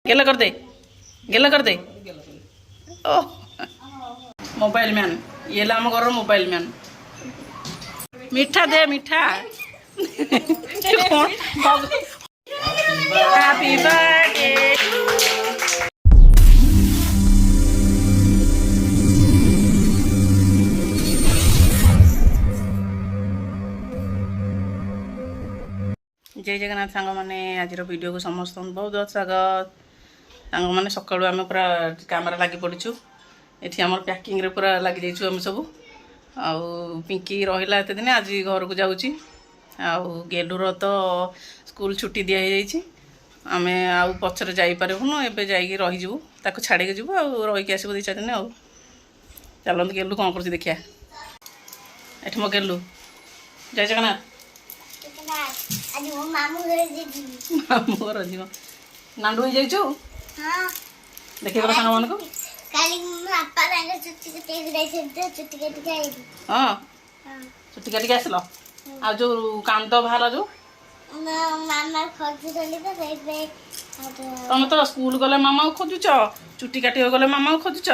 गेला कर दे, गेला कर दे। ओ मोबाइल मैन, ये ला हम घर मोबाइल मैन। मीठा दे मीठा। Happy birthday. जय जगन्नाथ सांग मैंने आज वीडियो को समस्त बहुत बहुत स्वागत। सांग मैंने सकाळू आम पूरा कैमरा लगी पड़चु ये आम पैकिंग रे पूरा लग जाइए आम सब आउ पिंकी रहा एत दिन आज घर को जाऊँगी आउ गेलुर तो स्कूल छुट्टी दी जाइए आम आउ पचर जापरूँ एवं जाइए ताको छाड़ी जीव आ रहीकि आसबू 2-4 दिन आउ चलते गेलु कौन कर देखिया ये मो गेलु जय जगन्नाथ मामू घर जीव नांडू हो जाइचु देखिए सांग मान को हाँ छुट्टी काटिक आसल आ जो कांद बाहर जो तुम तो स्कूल गले मामा को खोजुच छुट्टी काट गले मामा को खोजुच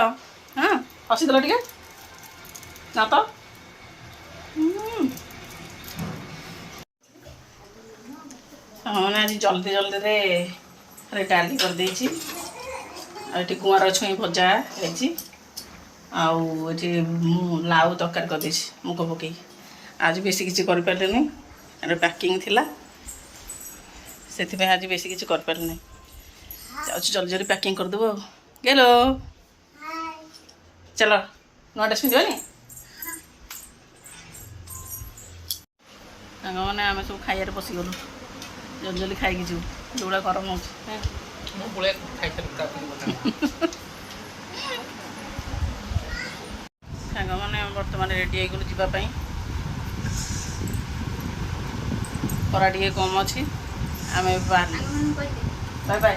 हाँ हसीदेल टे ना तो मैंने आज जल्दी जल्दी रे डाली कर देछि आठी कुआर छुई भजा है आउे लाउ तरकारी कर देछि मुग पकई आज बेसी किसी कर पारे अरे पैकिंग थिला से आज बेसी किसी कर पारे जाऊँ जल्दी जल्दी पैकिंग कर देबो गेलो चलो नया ड्रेस पिंधि मैंने आम सब खाइबार बसीगलु जल्दी जल्दी खाई जीव जोड़ा गरम हो सांग मैंने बर्तमान रेडी हो गलु जावाई खरा टे कम अच्छी आम बाय बाय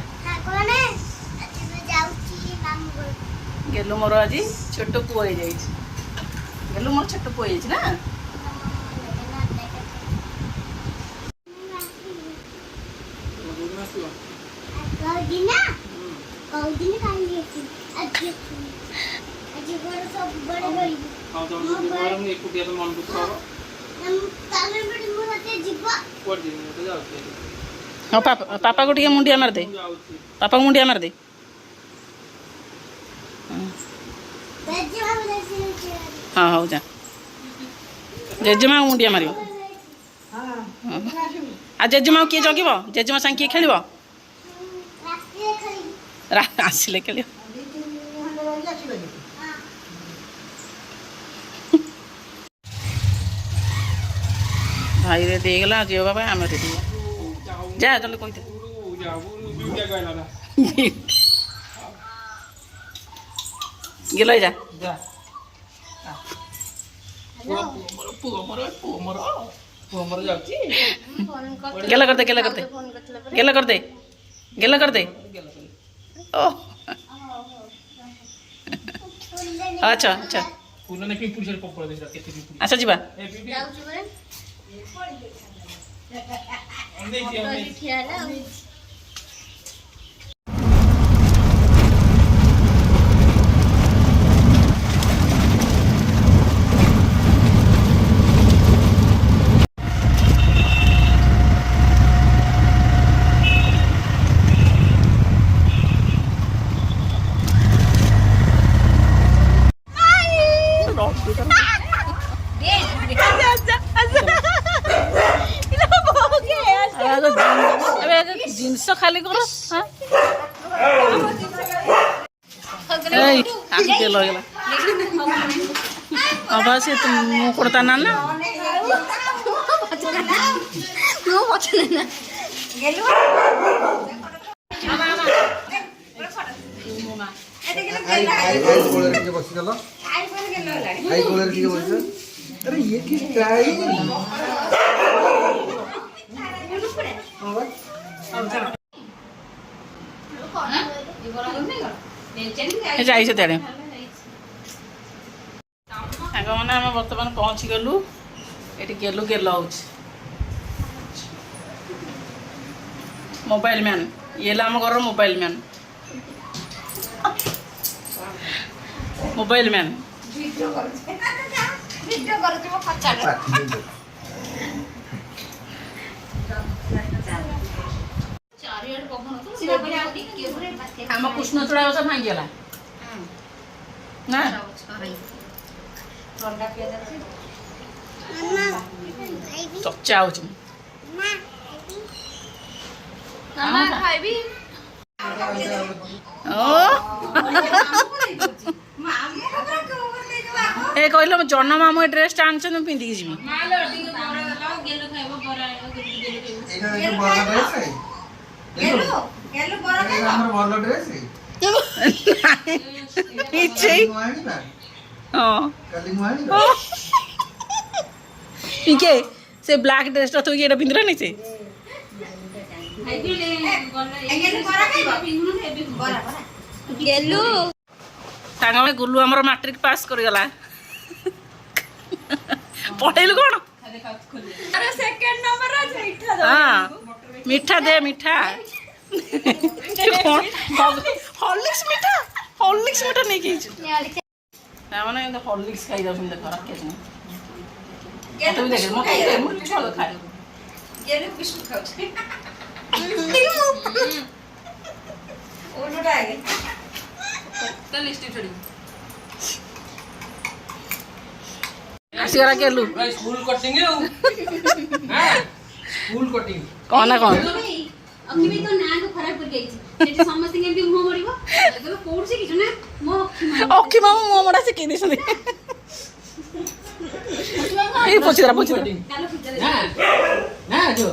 गेलु मोर आज छोट पुओ हो गेलु मोर छोट पुओ ना हाँ पापा को टे मुंडिया मार दे पापा को मुंडिया मार दे हाँ हाँ जा जेजेमा मुंडिया मार आ जेजेमा किए जगिब जेजेमा सांग किए खेल आसिले खेल भाई रे देगला जीव बाबा आम रेडी जा जल्दी कहते गेल जा गेला करते गेला करते गेला करते गेला करते ओ अच्छा अच्छा अच्छा जीवा जिनस खाली कर अब से तुम कोड़ता ना ना अरे ये किस टाइम जाइए तेरे सांग मैंने आम बर्तमान पहुँची गलु ये गेलु गेल मोबाइल मैन ये ला आम घर mobile man mobile man video କରୁଛି ମୋ ଖଚାରେ ଚାରିଆଡ଼େ ପବନ ଆମ କୃଷ୍ଣଚୂଡ଼ା ଗଛ ଭାଙ୍ଗିଗଲା ନା ଥଣ୍ଡା ପିଆଜ ଅଛି ଚର୍ଚ୍ଚା ହଉଛି ମାମା ଖାଇବି ଓ ଏ କହିଲେ ମୋ ଜନ୍ମ ମାମୁଁ ଏ ଡ୍ରେସଟା ଆଣିଛନ୍ତି ମୁଁ ପିନ୍ଧିକି ଯିବି ଭଲ ଡ୍ରେସ୍ ପିକେ ସେ ବ୍ଲାକ୍ ଡ୍ରେସଟା ଥୋଇକି ଏଇଟା ପିନ୍ଧିଲାନି ସେ ସାଙ୍ଗମାନେ ଗୁଲୁ ଆମର ମାଟ୍ରିକ ପାସ୍ କରିଗଲା ପଢେଇଲୁ କଣ ହଁ ମିଠା ଦେ ମିଠା ହର୍ଲିକ୍ସ ମିଠା ନେଇକି ହେଇଛୁ ତାମାନେ ଏମିତି ହର୍ଲିକ୍ସ ଖାଇଯାଉଛନ୍ତି ଦେଖ ରଖିଛନ୍ତି ଆସିଗଲା କେଲୁ ସ୍କୁଲ କଟିଂ ଆଉ ସ୍କୁଲ କଟିଂ କଣ ନା କଣ ଅଖିବି ତ ନାଁ କୁ ଖରାପ କରି ଯାଇଛି ସେଠି ସମସ୍ତେ କେମିତି ମୁହଁ ମରିବ ତବେ କୋଉଠି ଶିଖିଛୁ ନା ମୋ ଅକ୍ଷି ମାମୁ ମୁହଁ ମୋଡ଼ା ଶିଖେଇ ଦେଇଛନ୍ତି ଏଇ ପଛିଦରା କାଲ ଫିଚର ନା ଯୋ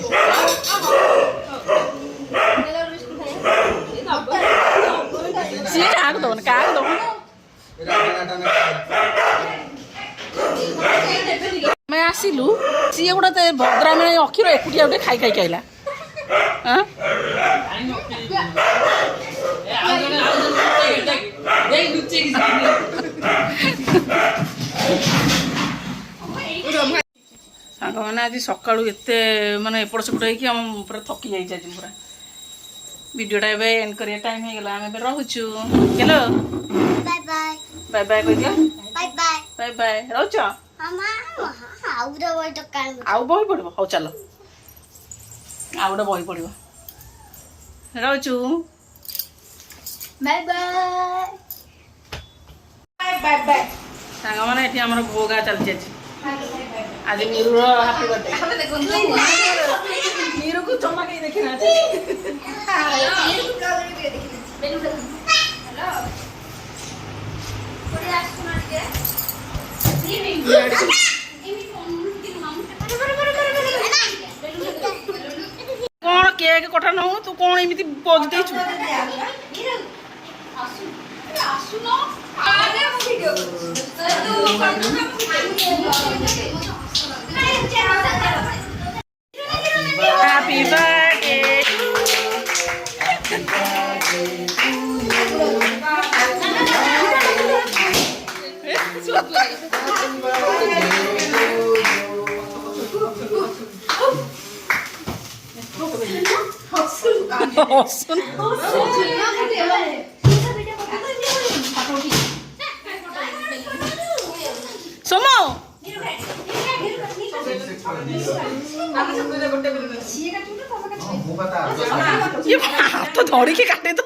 ସିଏ କାହାକୁ ଦବନି ଆମେ ଆସିଲୁ ସିଏ ଗୋଟେ ଭଦ୍ରାମୀ ଅକ୍ଷୀର ଏକୁଟିଆ ଗୋଟେ ଖାଇ ଆଇଲା ସାଙ୍ଗମାନେ ଆଜି ସକାଳୁ ଏତେ ମାନେ ଏପଟ ସେପଟ ହେଇକି ଆମ ପୁରା ଥକି ଯାଇଛି ଆଜି ପୁରା ଭିଡ଼ିଓଟା ଏବେ ଏଣ୍ଡ କରିବା ଟାଇମ୍ ହେଇଗଲା ଆମେ ଏବେ ରହୁଛୁ hello bye bye bye bye କହିଦିଅ ବାଏ ବାଏ ବାଏ ବାଏ ରହୁଛ ଆଉ ବହି ପଡ଼ିବ ହଉ ଚାଲ ଆଉ ଗୋଟେ ବହି ପଡ଼ିବ ରହୁଛୁ ବାଏ ବାଏ ବାଏ ବାଏ ସାଙ୍ଗମାନେ ଏଠି ଆମର ଭୋଗା ଚାଲିଛି ଆଜି ନିରୁର ହାପି ବର୍ଥଡେ ନିରୁକୁ ଜମା କେହି ଦେଖିନାହାନ୍ତି କଣ କେକ୍ କଟା ନଉ ତୁ କଣ ଏମିତି ପୋଜ ଦେଇଛୁ Happy birthday Somo ये हाथ धड़ी के काटे तो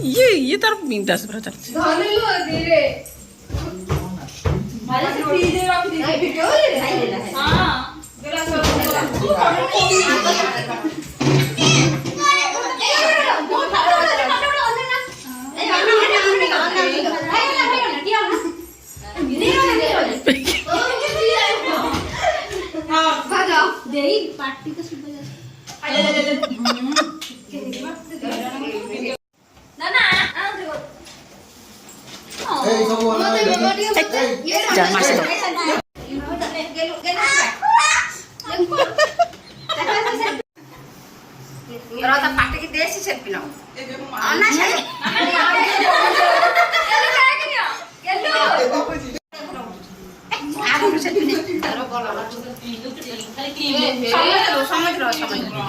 ये तार बिंदास पूरा चल पार्टी तो पार्टी की देसी सेल्फी नो ସମସ୍ତେ